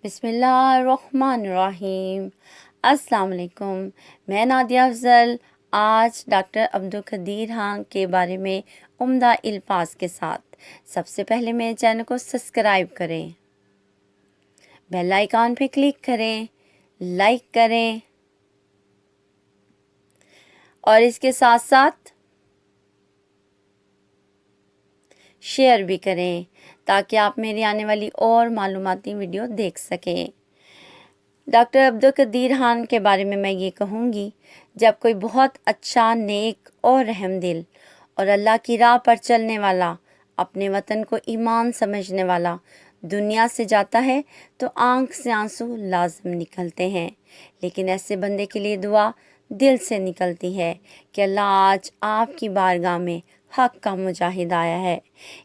بسم اللہ الرحمن الرحیم۔ السلام علیکم، میں نادیہ افضل آج ڈاکٹر عبدالقدیر خان کے بارے میں عمدہ الفاظ کے ساتھ۔ سب سے پہلے میرے چینل کو سبسکرائب کریں، بیل آئیکن پہ کلک کریں، لائک کریں اور اس کے ساتھ ساتھ شیئر بھی کریں تاکہ آپ میری آنے والی اور معلوماتی ویڈیو دیکھ سکیں۔ ڈاکٹر عبدالقدیر خان کے بارے میں یہ کہوں گی، جب کوئی بہت اچھا، نیک اور رحم دل اور اللہ کی راہ پر چلنے والا، اپنے وطن کو ایمان سمجھنے والا دنیا سے جاتا ہے تو آنکھ سے آنسو لازم نکلتے ہیں، لیکن ایسے بندے کے لیے دعا دل سے نکلتی ہے کہ اللہ آج آپ کی بارگاہ میں حق کا مجاہد آیا ہے،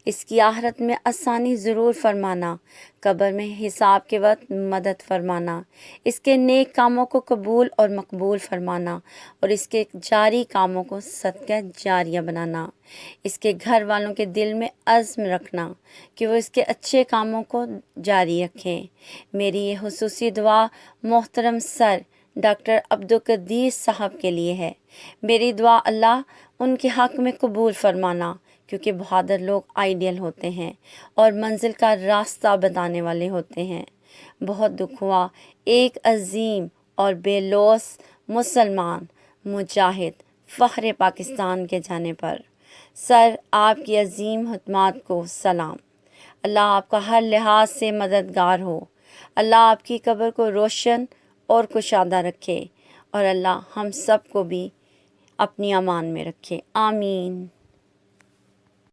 اس کی آخرت میں آسانی ضرور فرمانا، قبر میں حساب کے وقت مدد فرمانا، اس کے نیک کاموں کو قبول اور مقبول فرمانا اور اس کے جاری کاموں کو صدقہ جاریہ بنانا، اس کے گھر والوں کے دل میں عزم رکھنا کہ وہ اس کے اچھے کاموں کو جاری رکھیں۔ میری یہ خصوصی دعا محترم سر ڈاکٹر عبدالقدیر صاحب کے لیے ہے۔ میری دعا اللہ ان کے حق میں قبول فرمانا، کیونکہ بہادر لوگ آئیڈیل ہوتے ہیں اور منزل کا راستہ بتانے والے ہوتے ہیں۔ بہت دکھ ہوا ایک عظیم اور بے لوث مسلمان مجاہد فخر پاکستان کے جانے پر۔ سر، آپ کی عظیم خدمات کو سلام۔ اللہ آپ کا ہر لحاظ سے مددگار ہو، اللہ آپ کی قبر کو روشن اور کشادہ رکھے اور اللہ ہم سب کو بھی اپنی امان میں رکھے، آمین۔